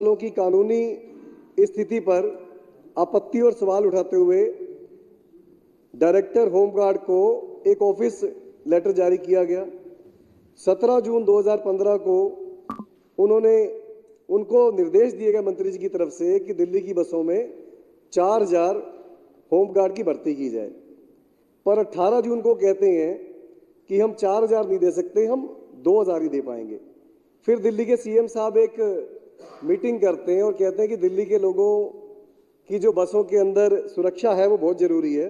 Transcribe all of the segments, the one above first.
मार्शलों की कानूनी स्थिति पर आपत्ति और सवाल उठाते हुए डायरेक्टर होमगार्ड को एक ऑफिस लेटर जारी किया गया। 17 जून 2015 को उनको निर्देश दिए गए मंत्री जी की तरफ से कि दिल्ली की बसों में 4000 होमगार्ड की भर्ती की जाए, पर 18 जून को कहते हैं कि हम 4000 नहीं दे सकते, हम 2000 ही दे पाएंगे। फिर दिल्ली के सीएम साहब एक मीटिंग करते हैं और कहते हैं कि दिल्ली के लोगों की जो बसों के अंदर सुरक्षा है वो बहुत ज़रूरी है।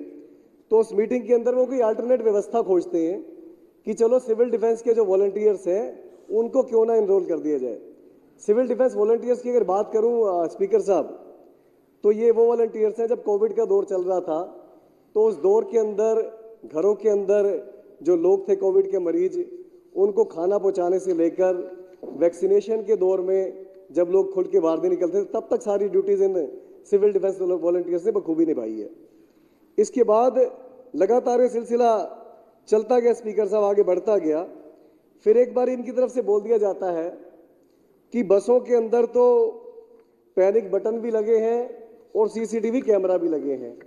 तो उस मीटिंग के अंदर वो कोई अल्टरनेट व्यवस्था खोजते हैं कि चलो सिविल डिफेंस के जो वॉलंटियर्स हैं उनको क्यों ना इनरोल कर दिया जाए। सिविल डिफेंस वॉलंटियर्स की अगर बात करूं स्पीकर साहब, तो ये वो वॉलंटियर्स हैं जब कोविड का दौर चल रहा था तो उस दौर के अंदर घरों के अंदर जो लोग थे कोविड के मरीज, उनको खाना पहुंचाने से लेकर वैक्सीनेशन के दौर में जब लोग खुल के बाहर निकलते थे तब तक सारी ड्यूटीज इन सिविल डिफेंस वॉलंटियर्स ने बखूबी निभाई है। इसके बाद लगातार ये सिलसिला चलता गया स्पीकर साहब, आगे बढ़ता गया। फिर एक बार इनकी तरफ से बोल दिया जाता है कि बसों के अंदर तो पैनिक बटन भी लगे हैं और सीसीटीवी कैमरा भी लगे हैं।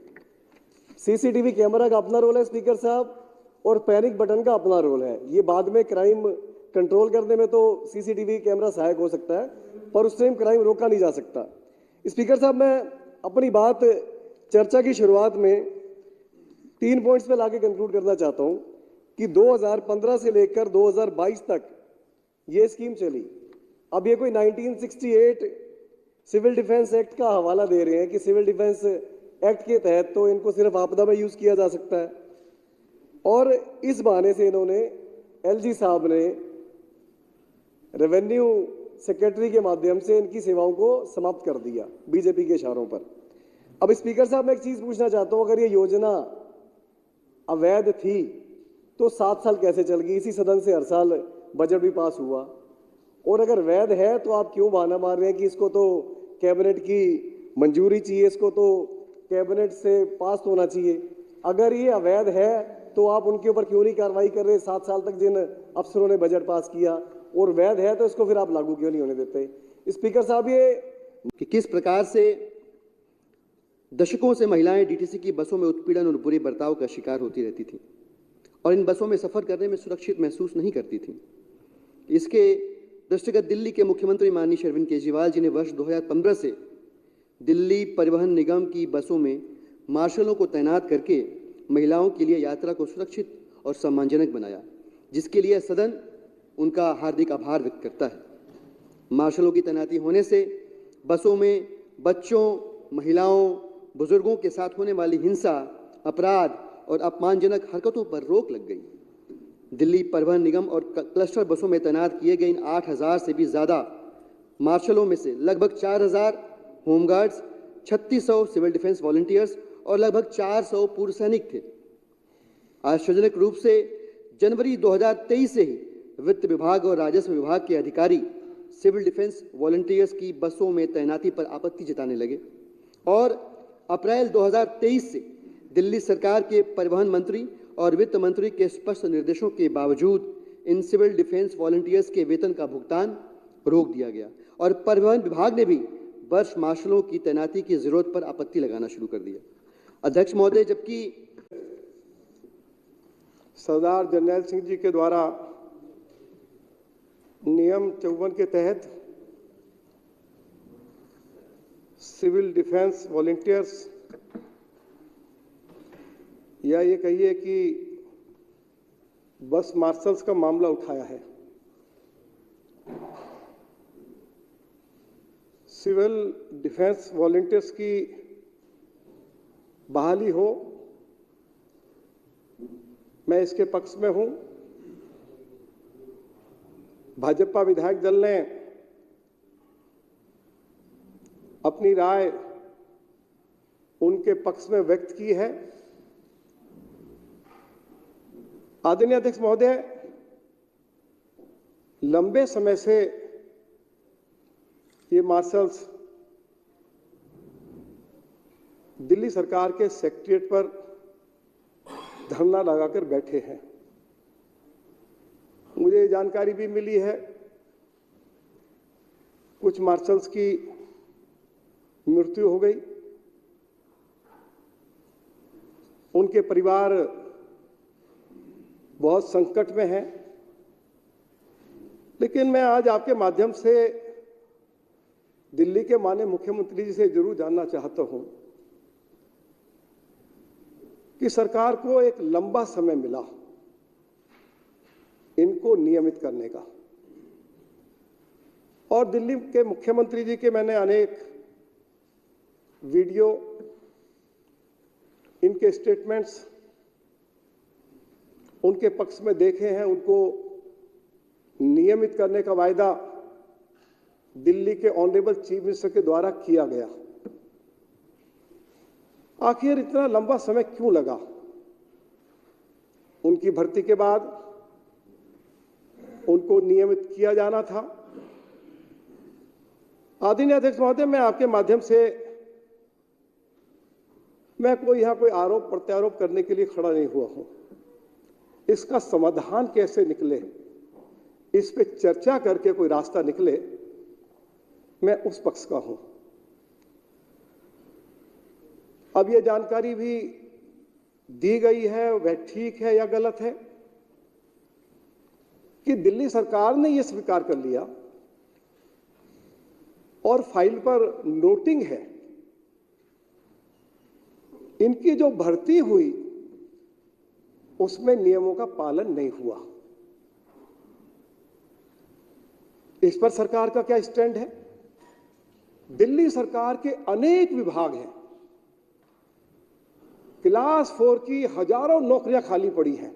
सीसीटीवी कैमरा का अपना रोल है स्पीकर साहब और पैनिक बटन का अपना रोल है। ये बाद में क्राइम कंट्रोल करने में तो सीसीटीवी कैमरा सहायक हो सकता है, पर उससे क्राइम रोका नहीं जा सकता। स्पीकर साहब, मैं अपनी बात चर्चा की शुरुआत में 3 पॉइंट्स पे लाके कंक्लूड करना चाहता हूं कि 2015 से लेकर 2022 तक ये स्कीम चली। अब ये कोई 1968 सिविल डिफेंस एक्ट का हवाला दे रहे हैं कि सिविल डिफेंस एक्ट के तहत तो इनको सिर्फ आपदा में यूज किया जा सकता है, और इस बहाने से इन्होंने एलजी साहब ने रेवेन्यू सेक्रेटरी के माध्यम से इनकी सेवाओं को समाप्त कर दिया बीजेपी के इशारों पर। अब स्पीकर साहब, मैं एक चीज पूछना चाहता हूं, अगर ये योजना अवैध थी तो 7 साल कैसे चल गई? इसी सदन से हर साल बजट भी पास हुआ, और अगर वैध है तो आप क्यों बहाना मार रहे हैं कि इसको तो कैबिनेट की मंजूरी चाहिए, इसको तो कैबिनेट से पास होना चाहिए? अगर ये अवैध है तो आप उनके ऊपर क्यों नहीं कार्रवाई कर रहे 7 साल तक जिन अफसरों ने बजट पास किया, और वैध है तो इसको फिर आप लागू क्यों नहीं होने देते? स्पीकर साहब, ये कि किस प्रकार से दशकों से महिलाएं डीटीसी की बसों में उत्पीड़न और बुरे बर्ताव का शिकार होती रहती थी और इन बसों में सफर करने में सुरक्षित महसूस नहीं करती थी। इसके दृष्टिगत दिल्ली के मुख्यमंत्री माननीय अरविंद केजरीवाल जी ने वर्ष 2015 से दिल्ली परिवहन निगम की बसों में मार्शलों को तैनात करके महिलाओं के लिए यात्रा को सुरक्षित और सम्मानजनक बनाया, जिसके लिए सदन उनका हार्दिक आभार व्यक्त करता है। मार्शलों की तैनाती होने से बसों में बच्चों, महिलाओं, बुजुर्गों के साथ होने वाली हिंसा, अपराध और अपमानजनक हरकतों पर रोक लग गई। दिल्ली परिवहन निगम और क्लस्टर बसों में तैनात किए गए इन 8000 से भी ज़्यादा मार्शलों में से लगभग 4000 होमगार्ड्स, 3600 सिविल डिफेंस वॉलंटियर्स और लगभग 400 पूर्व सैनिक थे। आश्चर्यजनक रूप से जनवरी 2023 से ही वित्त विभाग और राजस्व विभाग के अधिकारी सिविल डिफेंस वॉलंटियर्स की बसों में तैनाती पर आपत्ति जताने लगे और अप्रैल 2023 से दिल्ली सरकार के परिवहन मंत्री और वित्त मंत्री के स्पष्ट निर्देशों के बावजूद इन सिविल डिफेंस वॉलंटियर्स के वेतन का भुगतान रोक दिया गया और परिवहन विभाग ने भी वर्ष मार्शलों की तैनाती की जरूरत पर आपत्ति लगाना शुरू कर दिया। अध्यक्ष महोदय, जबकि सरदार जर्नैल सिंह जी के द्वारा नियम 54 के तहत सिविल डिफेंस वॉलंटियर्स, या ये कहिए कि बस मार्शल्स का मामला उठाया है। सिविल डिफेंस वॉलंटियर्स की बहाली हो, मैं इसके पक्ष में हूं। भाजपा विधायक दल ने अपनी राय उनके पक्ष में व्यक्त की है। आदरणीय अध्यक्ष महोदय, लंबे समय से ये मार्शल्स दिल्ली सरकार के सेक्रेटेरिएट पर धरना लगाकर बैठे हैं। मुझे जानकारी भी मिली है कुछ मार्शल्स की मृत्यु हो गई, उनके परिवार बहुत संकट में है। लेकिन मैं आज आपके माध्यम से दिल्ली के माननीय मुख्यमंत्री जी से जरूर जानना चाहता हूं कि सरकार को एक लंबा समय मिला इनको नियमित करने का, और दिल्ली के मुख्यमंत्री जी के मैंने अनेक वीडियो, इनके स्टेटमेंट्स उनके पक्ष में देखे हैं। उनको नियमित करने का वायदा दिल्ली के ऑनरेबल चीफ मिनिस्टर के द्वारा किया गया। आखिर इतना लंबा समय क्यों लगा? उनकी भर्ती के बाद उनको नियमित किया जाना था। आदरणीय अध्यक्ष महोदय, मैं आपके माध्यम से मैं यहां कोई आरोप प्रत्यारोप करने के लिए खड़ा नहीं हुआ हूं। इसका समाधान कैसे निकले, इस पे चर्चा करके कोई रास्ता निकले, मैं उस पक्ष का हूं। अब यह जानकारी भी दी गई है, वह ठीक है या गलत है कि दिल्ली सरकार ने यह स्वीकार कर लिया और फाइल पर नोटिंग है, इनकी जो भर्ती हुई उसमें नियमों का पालन नहीं हुआ। इस पर सरकार का क्या स्टैंड है? दिल्ली सरकार के अनेक विभाग हैं, क्लास 4 की हजारों नौकरियां खाली पड़ी हैं।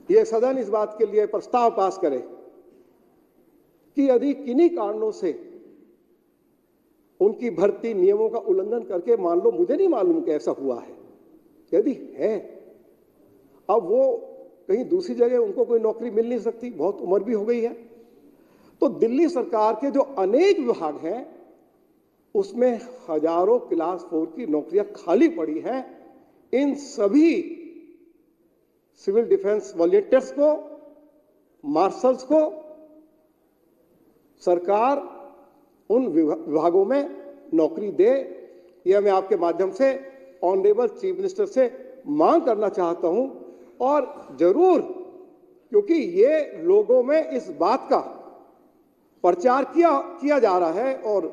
यह सदन इस बात के लिए प्रस्ताव पास करे कि यदि किन्हीं कारणों से उनकी भर्ती नियमों का उल्लंघन करके, मान लो, मुझे नहीं मालूम कि ऐसा हुआ है, यदि है, अब वो कहीं दूसरी जगह उनको कोई नौकरी मिल नहीं सकती, बहुत उम्र भी हो गई है, तो दिल्ली सरकार के जो अनेक विभाग हैं उसमें हजारों क्लास 4 की नौकरियां खाली पड़ी हैं। इन सभी सिविल डिफेंस वॉलंटियर्स को, मार्शल्स को सरकार उन विभागों में नौकरी दे। यह मैं आपके माध्यम से ऑनरेबल चीफ मिनिस्टर से मांग करना चाहता हूं, और जरूर, क्योंकि ये लोगों में इस बात का प्रचार किया जा रहा है और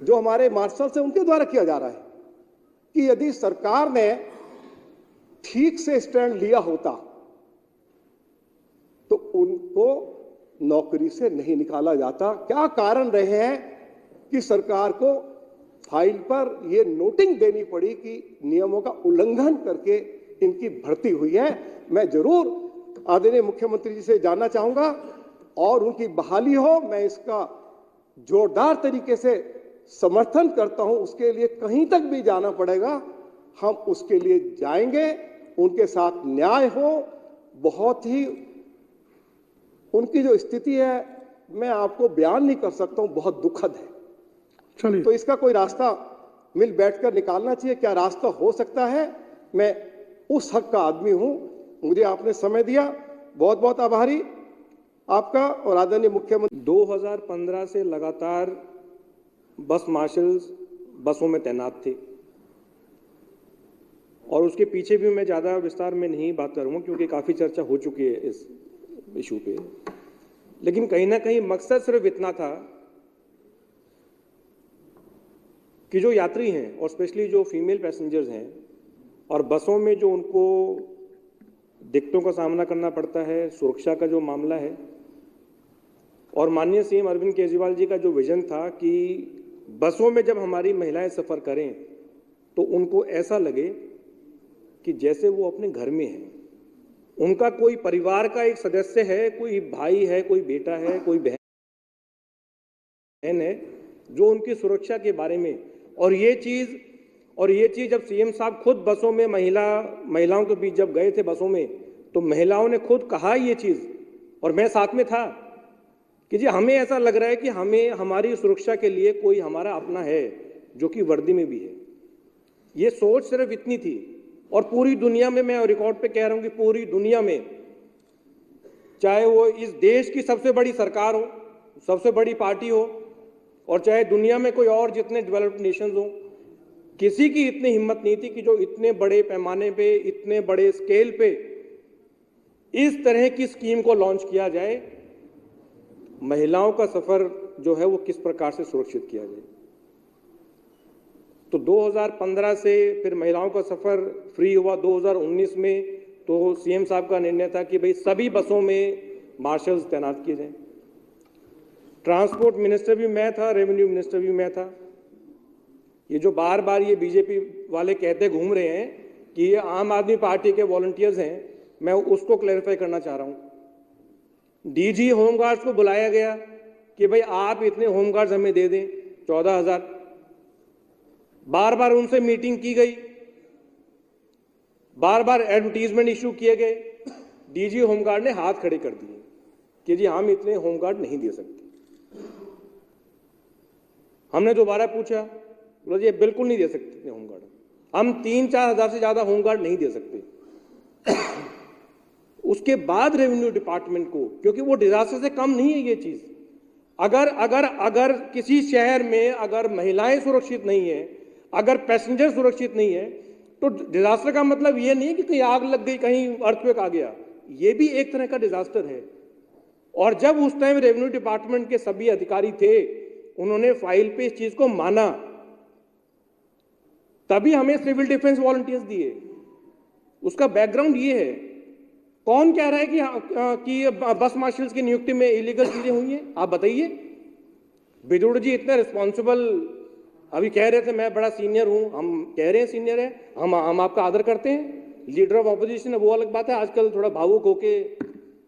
जो हमारे मार्शल्स हैं उनके द्वारा किया जा रहा है कि यदि सरकार ने ठीक से स्टैंड लिया होता तो उनको नौकरी से नहीं निकाला जाता। क्या कारण रहे हैं कि सरकार को फाइल पर यह नोटिंग देनी पड़ी कि नियमों का उल्लंघन करके इनकी भर्ती हुई है? मैं जरूर आदरणीय मुख्यमंत्री जी से जानना चाहूंगा और उनकी बहाली हो। मैं इसका जोरदार तरीके से समर्थन करता हूं। उसके लिए कहीं तक भी जाना पड़ेगा, हम उसके लिए जाएंगे। उनके साथ न्याय हो। बहुत ही उनकी जो स्थिति है मैं आपको बयान नहीं कर सकता हूं, बहुत दुखद है। चलिए, तो इसका कोई रास्ता मिल बैठकर निकालना चाहिए। क्या रास्ता हो सकता है? मैं उस हक का आदमी हूं। मुझे आपने समय दिया, बहुत बहुत आभारी आपका और आदरणीय मुख्यमंत्री। 2015 से लगातार बस मार्शल्स बसों में तैनात थे और उसके पीछे भी मैं ज़्यादा विस्तार में नहीं बात करूंगा क्योंकि काफ़ी चर्चा हो चुकी है इस इशू पे। लेकिन कहीं ना कहीं मकसद सिर्फ इतना था कि जो यात्री हैं और स्पेशली जो फीमेल पैसेंजर्स हैं और बसों में जो उनको दिक्कतों का सामना करना पड़ता है, सुरक्षा का जो मामला है, और माननीय सीएम अरविंद केजरीवाल जी का जो विजन था कि बसों में जब हमारी महिलाएं सफ़र करें तो उनको ऐसा लगे कि जैसे वो अपने घर में हैं, उनका कोई परिवार का एक सदस्य है, कोई भाई है, कोई बेटा है, कोई बहन है, जो उनकी सुरक्षा के बारे में। और ये चीज़ जब सीएम साहब खुद बसों में महिलाओं के बीच जब गए थे बसों में, तो महिलाओं ने खुद कहा ये चीज़, और मैं साथ में था, कि जी हमें ऐसा लग रहा है कि हमें हमारी सुरक्षा के लिए कोई हमारा अपना है जो कि वर्दी में भी है। ये सोच सिर्फ इतनी थी। और पूरी दुनिया में, मैं रिकॉर्ड पे कह रहा हूं कि पूरी दुनिया में, चाहे वो इस देश की सबसे बड़ी सरकार हो, सबसे बड़ी पार्टी हो और चाहे दुनिया में कोई और जितने डेवलप्ड नेशंस हों, किसी की इतनी हिम्मत नहीं थी कि जो इतने बड़े पैमाने पे, इतने बड़े स्केल पे इस तरह की स्कीम को लॉन्च किया जाए। महिलाओं का सफर जो है वो किस प्रकार से सुरक्षित किया जाए। तो 2015 से फिर महिलाओं का सफर फ्री हुआ। 2019 में तो सीएम साहब का निर्णय था कि भाई सभी बसों में मार्शल्स तैनात किए जाएं। ट्रांसपोर्ट मिनिस्टर भी मैं था, रेवेन्यू मिनिस्टर भी मैं था। ये जो बार बार ये बीजेपी वाले कहते घूम रहे हैं कि ये आम आदमी पार्टी के वॉलंटियर्स हैं, मैं उसको क्लैरिफाई करना चाह रहा हूं। डीजी होमगार्ड्स को बुलाया गया कि भाई आप इतने होमगार्ड्स हमें दे दें, 14,000। बार बार उनसे मीटिंग की गई, बार बार एडवर्टीजमेंट इशू किए गए। डीजी होमगार्ड ने हाथ खड़े कर दिए कि जी हम इतने होमगार्ड नहीं दे सकते। हमने दोबारा पूछा, बोला जी बिल्कुल नहीं दे सकते इतने होमगार्ड, हम 3-4 हजार से ज्यादा होमगार्ड नहीं दे सकते। उसके बाद रेवेन्यू डिपार्टमेंट को, क्योंकि वो डिजास्टर से कम नहीं है ये चीज, अगर किसी शहर में अगर महिलाएं सुरक्षित नहीं है, अगर पैसेंजर सुरक्षित नहीं है, तो डिजास्टर का मतलब ये नहीं कि कहीं आग लग गई, कहीं अर्थक्वेक आ गया, ये भी एक तरह का डिजास्टर है। और जब उस टाइम रेवेन्यू डिपार्टमेंट के सभी अधिकारी थे, उन्होंने फाइल पे इस चीज को माना, तभी हमें सिविल डिफेंस वॉलंटियर्स दिए। उसका बैकग्राउंड ये है। कौन कह रहा है कि बस मार्शल्स की नियुक्ति में इलीगल चीजें हुई हैं? आप बताइए। बिदुड़ जी इतने रिस्पॉन्सिबल, अभी कह रहे थे मैं बड़ा सीनियर हूं, हम कह रहे हैं सीनियर है, हम आपका आदर करते हैं। लीडर ऑफ ऑपोजिशन है वो अलग बात है, आजकल थोड़ा भावुक होके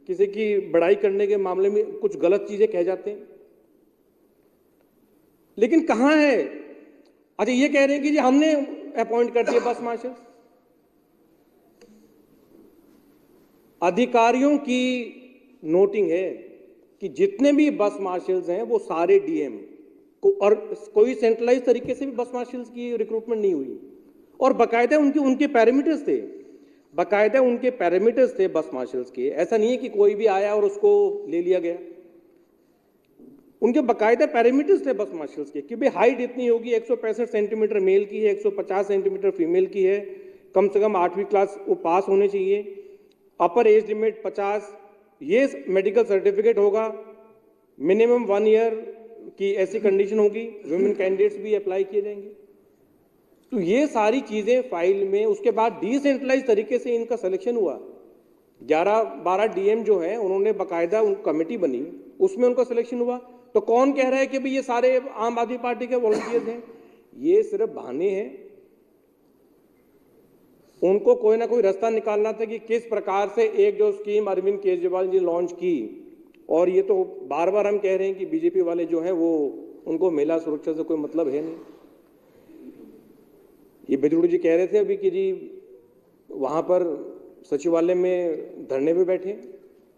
किसी की बड़ाई करने के मामले में कुछ गलत चीजें कह जाते हैं। लेकिन कहां है? अच्छा, ये कह रहे हैं कि जी हमने अपॉइंट कर दिया बस मार्शल। अधिकारियों की नोटिंग है कि जितने भी बस मार्शल्स हैं वो सारे डीएम को, और कोई सेंट्रलाइज तरीके से भी बस मार्शल्स की रिक्रूटमेंट नहीं हुई। और बाकायदा उनके पैरामीटर्स थे, बाकायदा उनके पैरामीटर्स थे बस मार्शल्स के। ऐसा नहीं है कि कोई भी आया और उसको ले लिया गया। उनके बाकायदा पैरामीटर्स थे बस मार्शल्स के कि भाई हाइट इतनी होगी, 165 सेंटीमीटर मेल की है, 150 सेंटीमीटर फीमेल की है, कम से कम 8वीं क्लास वो पास होने चाहिए, अपर एज लिमिट 50, ये मेडिकल सर्टिफिकेट होगा, मिनिमम 1 ईयर की ऐसी कंडीशन होगी, वुमेन कैंडिडेट्स भी अप्लाई किए जाएंगे। तो ये सारी चीजें फाइल में, उसके बाद डिसेंट्रलाइज तरीके से इनका सिलेक्शन हुआ। 11-12 डीएम जो है उन्होंने बाकायदा उन कमेटी बनी, उसमें उनका सिलेक्शन हुआ। तो कौन कह रहा है कि भाई ये सारे आम आदमी पार्टी के वॉलंटियर्स हैं? ये सिर्फ बहाने हैं। उनको कोई ना कोई रास्ता निकालना था कि किस प्रकार से एक जो स्कीम अरविंद केजरीवाल जी लॉन्च की, और ये तो बार बार हम कह रहे हैं कि बीजेपी वाले जो हैं वो, उनको महिला सुरक्षा से कोई मतलब है नहीं। ये बिदुड़ जी कह रहे थे अभी कि जी वहां पर सचिवालय में धरने पे बैठे,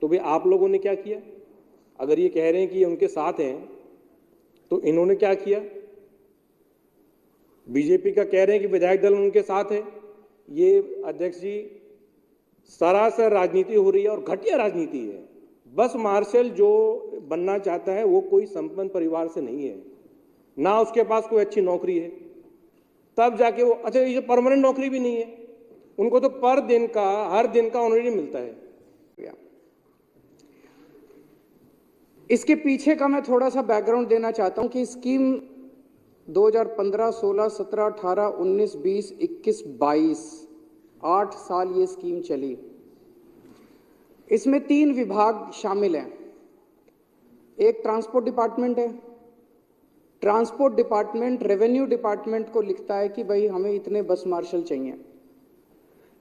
तो भाई आप लोगों ने क्या किया? अगर ये कह रहे हैं कि ये उनके साथ हैं, तो इन्होंने क्या किया? बीजेपी का कह रहे हैं कि विधायक दल उनके साथ है। ये अध्यक्ष जी सरासर राजनीति हो रही है, और घटिया राजनीति है। बस मार्शल जो बनना चाहता है वो कोई संपन्न परिवार से नहीं है, ना उसके पास कोई अच्छी नौकरी है, तब जाके वो, अच्छा ये परमानेंट नौकरी भी नहीं है, उनको तो पर दिन का, हर दिन का ऑनरेडी मिलता है। इसके पीछे का मैं थोड़ा सा बैकग्राउंड देना चाहता हूं कि स्कीम 2015, 16, 17, 18, 19, 20, 21, 22 8 साल ये स्कीम चली। इसमें 3 विभाग शामिल हैं। एक ट्रांसपोर्ट डिपार्टमेंट है। ट्रांसपोर्ट डिपार्टमेंट रेवेन्यू डिपार्टमेंट को लिखता है कि भाई हमें इतने बस मार्शल चाहिए।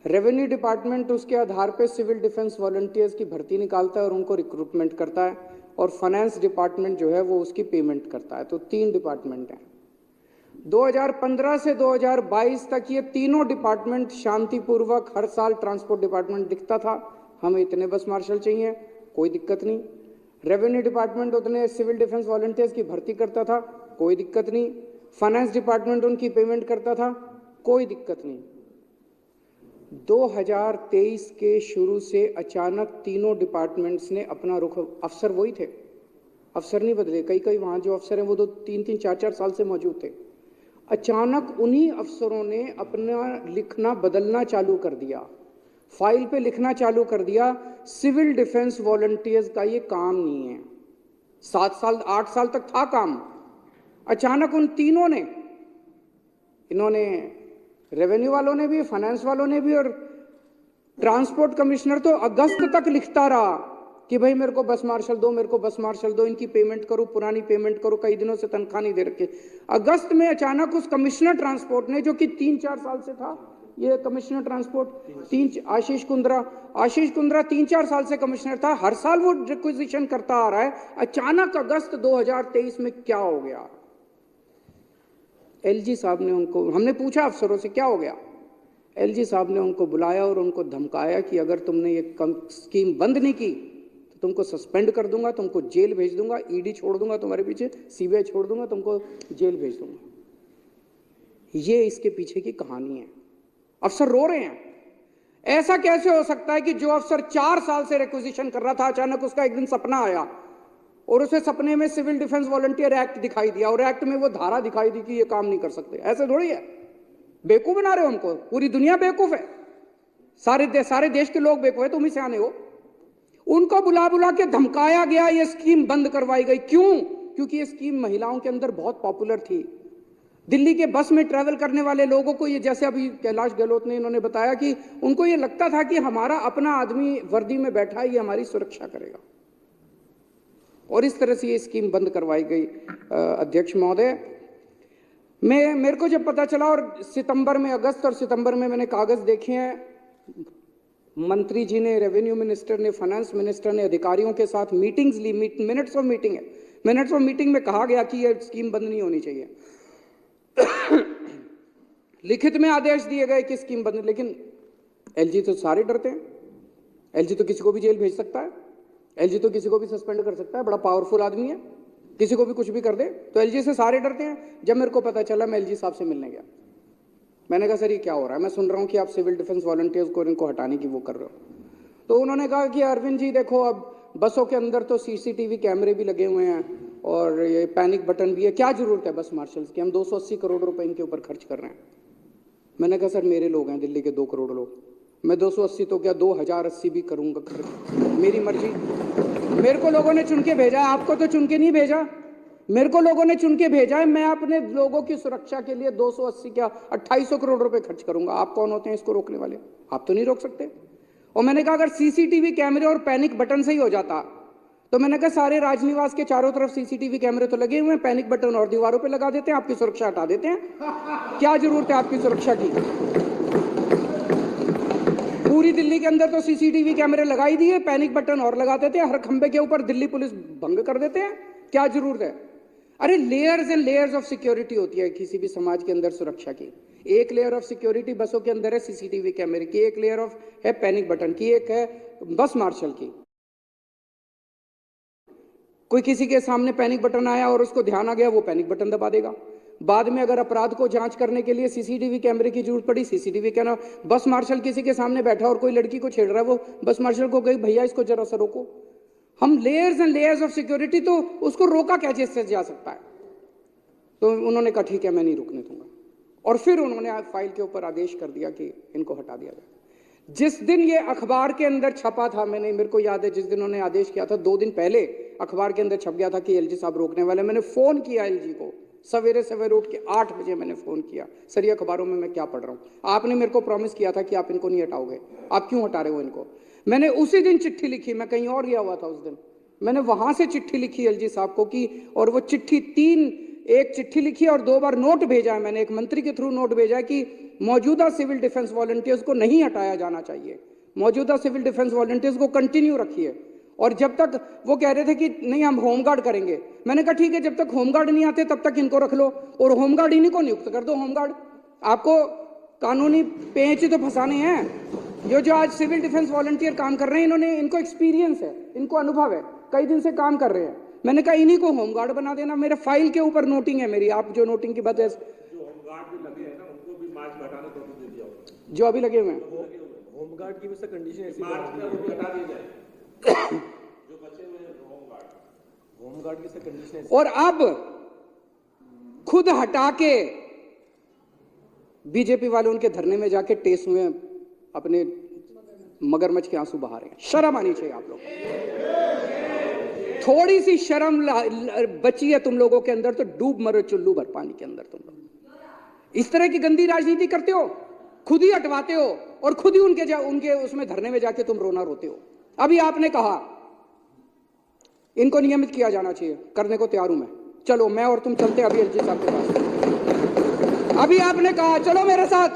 रेवेन्यू डिपार्टमेंट उसके आधार पे सिविल डिफेंस वॉलंटियर्स की भर्ती निकालता है और उनको रिक्रूटमेंट करता है, और फाइनेंस डिपार्टमेंट जो है वो उसकी पेमेंट करता है। तो 3 डिपार्टमेंट हैं। 2015 से 2022 तक ये तीनों डिपार्टमेंट शांतिपूर्वक हर साल ट्रांसपोर्ट डिपार्टमेंट लिखता था हमें इतने बस मार्शल चाहिए, कोई दिक्कत नहीं। रेवेन्यू डिपार्टमेंट उतने सिविल डिफेंस वॉलंटियर्स की भर्ती करता था, कोई दिक्कत नहीं। फाइनेंस डिपार्टमेंट उनकी पेमेंट करता था, कोई दिक्कत नहीं। 2023 के शुरू से अचानक तीनों डिपार्टमेंट्स ने अपना रुख, अफसर वही थे, अफसर नहीं बदले, कई कई वहाँ जो अफसर हैं वो तो 3-3, 4-4 साल से मौजूद थे। अचानक उन्हीं अफसरों ने अपना लिखना बदलना चालू कर दिया, फाइल पे लिखना चालू कर दिया, सिविल डिफेंस वॉलंटियर्स का ये काम नहीं है। 7 साल 8 साल तक था काम, अचानक उन तीनों ने, इन्होंने, रेवेन्यू वालों ने भी, फाइनेंस वालों ने भी, और ट्रांसपोर्ट कमिश्नर तो अगस्त तक लिखता रहा कि भाई मेरे को बस मार्शल दो, मेरे को बस मार्शल दो, इनकी पेमेंट करो, पुरानी पेमेंट करो, कई दिनों से तनख्वाह नहीं दे रखी। अगस्त में अचानक उस कमिश्नर ट्रांसपोर्ट ने, जो कि 3-4 साल से था, ये कमिश्नर ट्रांसपोर्ट आशीष कुंद्रा 3-4 साल से कमिश्नर था, हर साल वो रिक्विजिशन करता आ रहा है। अचानक अगस्त 2023 में क्या हो गया? एलजी साहब ने उनको, हमने पूछा अफसरों से क्या हो गया, एलजी साहब ने उनको बुलाया और उनको धमकाया कि अगर तुमने ये स्कीम बंद नहीं की तो तुमको सस्पेंड कर दूंगा, तुमको जेल भेज दूंगा, ईडी छोड़ दूंगा तुम्हारे पीछे, सीबीआई छोड़ दूंगा, तुमको जेल भेज दूंगा। ये इसके पीछे की कहानी है। अफसर रो रहे हैं। ऐसा कैसे हो सकता है कि जो अफसर 4 साल से रिक्विजिशन कर रहा था, अचानक उसका एक दिन सपना आया और उसे सपने में सिविल डिफेंस वॉलंटियर एक्ट दिखाई दिया और एक्ट में वो धारा दिखाई दी कि ये काम नहीं कर सकते। ऐसे थोड़ी है, बेवकूफ बना रहे हो हमको, पूरी दुनिया बेवकूफ है, सारे देश के लोग बेवकूफ है, तुम ही सियाने हो। उनको बुला बुला के धमकाया गया, ये स्कीम बंद करवाई गई। क्यों? क्योंकि ये स्कीम महिलाओं के अंदर बहुत पॉपुलर थी। दिल्ली के बस में ट्रैवल करने वाले लोगों को ये, जैसे अभी कैलाश गहलोत ने इन्होंने बताया कि उनको ये लगता था कि हमारा अपना आदमी वर्दी में बैठा है, ये हमारी सुरक्षा करेगा, और इस तरह से ये स्कीम बंद करवाई गई। अध्यक्ष महोदय, मेरे को जब पता चला, और सितंबर में, अगस्त और सितंबर में मैंने कागज देखे हैं, मंत्री जी ने, रेवेन्यू मिनिस्टर ने, फाइनेंस मिनिस्टर ने अधिकारियों के साथ मीटिंग्स ली, मिनट्स ऑफ मीटिंग है, मिनट्स ऑफ मीटिंग में कहा गया कि यह स्कीम बंद नहीं होनी चाहिए। लिखित में आदेश दिए गए कि स्कीम बंद, लेकिन एलजी तो सारे डरते हैं, एलजी तो किसी को भी जेल भेज सकता है, एलजी तो किसी को भी सस्पेंड कर सकता है, बड़ा पावरफुल आदमी है, किसी को भी कुछ भी कर दे, तो एलजी से सारे डरते हैं। जब मेरे को पता चला, मैं एलजी साहब से मिलने गया, मैंने कहा सर ये क्या हो रहा है, मैं सुन रहा हूँ कि आप सिविल डिफेंस वॉलंटियर्स को, इनको हटाने की वो कर रहे हो। तो उन्होंने कहा कि अरविंद जी देखो, अब बसों के अंदर तो सीसीटीवी कैमरे भी लगे हुए हैं और ये पैनिक बटन भी है, क्या जरूरत है बस मार्शल्स की, हम 280 करोड़ रुपए इनके ऊपर खर्च कर रहे हैं। मैंने कहा सर मेरे लोग हैं दिल्ली के 2 करोड़ लोग, मैं 280 तो क्या 2080 भी करूंगा खर्च, मेरी मर्जी। मेरे को लोगों ने चुन के भेजा है, आपको तो चुन के नहीं भेजा, मेरे को लोगों ने चुन के भेजा है। मैं अपने लोगों की सुरक्षा के लिए 280 क्या 2800 करोड़ रुपए खर्च करूंगा। आप कौन होते हैं इसको रोकने वाले? आप तो नहीं रोक सकते। और मैंने कहा अगर सीसीटीवी कैमरे और पैनिक बटन से ही हो जाता, तो मैंने कहा सारे राजनिवास के चारों तरफ सीसीटीवी कैमरे तो लगे हुए हैं, पैनिक बटन और दीवारों पे लगा देते हैं, आपकी सुरक्षा हटा देते हैं। क्या जरूरत है आपकी सुरक्षा की? पूरी दिल्ली के अंदर तो सीसीटीवी कैमरे लगाई दिए, पैनिक बटन और लगा देते हैं, हर खंबे के ऊपर दिल्ली पुलिस भंग कर देते हैं। क्या जरूरत है? अरे layers and layers of security होती है किसी भी समाज के अंदर सुरक्षा की। एक लेयर ऑफ सिक्योरिटी बसों के अंदर है सीसीटीवी कैमरे की, एक लेयर ऑफ है पैनिक बटन की, एक है बस मार्शल की। कोई किसी के सामने पैनिक बटन आया और उसको ध्यान आ गया, वो पैनिक बटन दबा देगा। बाद में अगर अपराध को जांच करने के लिए सीसीटीवी कैमरे की जरूरत पड़ी, सीसीटीवी कैमरा। बस मार्शल किसी के सामने बैठा और कोई लड़की को छेड़ रहा है, वो बस मार्शल को कहे भैया इसको जरा सा रोको। हम layers and layers of security, तो उसको रोका कैसे जा सकता है? तो उन्होंने कहा ठीक है मैं नहीं रुकने दूंगा, और फिर उन्होंने फाइल के ऊपर आदेश कर दिया कि इनको हटा दिया जाए। जिस दिन ये अखबार के अंदर छपा था, मेरे को याद है जिस दिन उन्होंने आदेश किया था, 2 दिन पहले अखबार के अंदर छप गया था कि एलजी साहब रोकने वाले। मैंने फोन किया एलजी को, सवेरे सवेरे उठ के 8 बजे मैंने फोन किया, सर ये अखबारों में मैं क्या पढ़ रहा हूँ, आपने मेरे को प्रॉमिस किया था कि आप इनको नहीं हटाओगे, आप क्यों हटा रहे हो इनको? मैंने उसी दिन चिट्ठी लिखी, मैं कहीं और गया हुआ था उस दिन, मैंने वहां से चिट्ठी लिखी एलजी साहब को कि, और वो चिट्ठी एक चिट्ठी लिखी और 2 बार नोट भेजा है मैंने, एक मंत्री के थ्रू नोट भेजा है कि मौजूदा सिविल डिफेंस वॉलंटियर्स को नहीं हटाया जाना चाहिए, मौजूदा सिविल डिफेंस वॉलंटियर्स को कंटिन्यू रखिए। और जब तक वो कह रहे थे कि नहीं हम होमगार्ड करेंगे, मैंने कहा ठीक है जब तक होमगार्ड नहीं आते तब तक इनको रख लो, और होमगार्ड इन्हीं को नियुक्त कर दो। होमगार्ड आपको कानूनी पेंच तो फंसाने हैं। जो आज सिविल डिफेंस वॉलंटियर काम कर रहे हैं, इन्होंने, इनको एक्सपीरियंस है, इनको अनुभव है, कई दिन से काम कर रहे हैं। मैंने कहा इन्हीं को होमगार्ड बना देना। मेरे फाइल के ऊपर नोटिंग है मेरी, आप जो नोटिंग की बात है, जो होमगार्ड भी लगे हैं ना उनको भी मार्च में हटाने को दे दिया होगा, जो अभी लगे हुए हैं होमगार्ड की भी कंडीशन ऐसी मार्च में हटा दिया जाए। जो बचे हुए होमगार्ड और अब खुद हटा के बीजेपी वाले उनके धरने में जाके टेस्ट में अपने मगरमच्छ के आंसू बहा रहे हैं। शर्म आनी चाहिए आप लोग, थोड़ी सी शर्म बची है तुम लोगों के अंदर तो डूब मरो चुल्लू भर पानी के अंदर। तुम लोग इस तरह की गंदी राजनीति करते हो, खुद ही हटवाते हो और खुद ही उनके उसमें धरने में जाके तुम रोना रोते हो। अभी आपने कहा इनको नियमित किया जाना चाहिए, करने को तैयार हूं मैं। चलो मैं और तुम चलते अभी एलजी साहब के पास। अभी आपने कहा चलो मेरे साथ,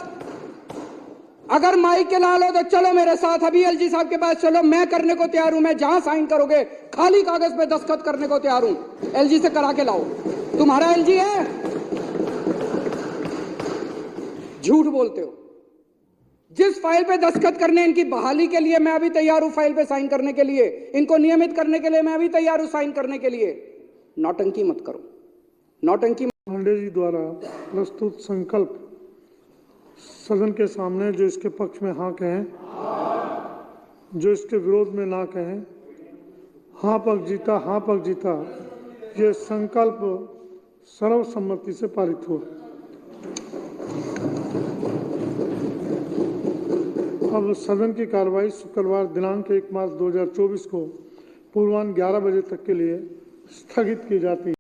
अगर माइक के लाल हो तो चलो मेरे साथ अभी एलजी साहब के पास चलो, मैं करने को तैयार हूं। मैं जहां साइन करोगे खाली कागज पे दस्तखत करने को तैयार हूं। एलजी से करा के लाओ, तुम्हारा एलजी है। झूठ बोलते हो। जिस फाइल पे दस्तखत करने इनकी बहाली के लिए मैं अभी तैयार हूं, फाइल पे साइन करने के लिए, इनको नियमित करने के लिए मैं अभी तैयार हूं साइन करने के लिए। नौटंकी मत करो, नौटंकी। पांडे जी द्वारा प्रस्तुत संकल्प सदन के सामने जो इसके पक्ष में हाँ कहें, जो इसके विरोध में ना कहें। हाँ पक्ष जीता, हाँ पक्ष जीता। ये संकल्प सर्वसम्मति से पारित हुआ। अब सदन की कार्रवाई शुक्रवार दिनांक 1 मार्च 2024 को पूर्वाह्न 11 बजे तक के लिए स्थगित की जाती है।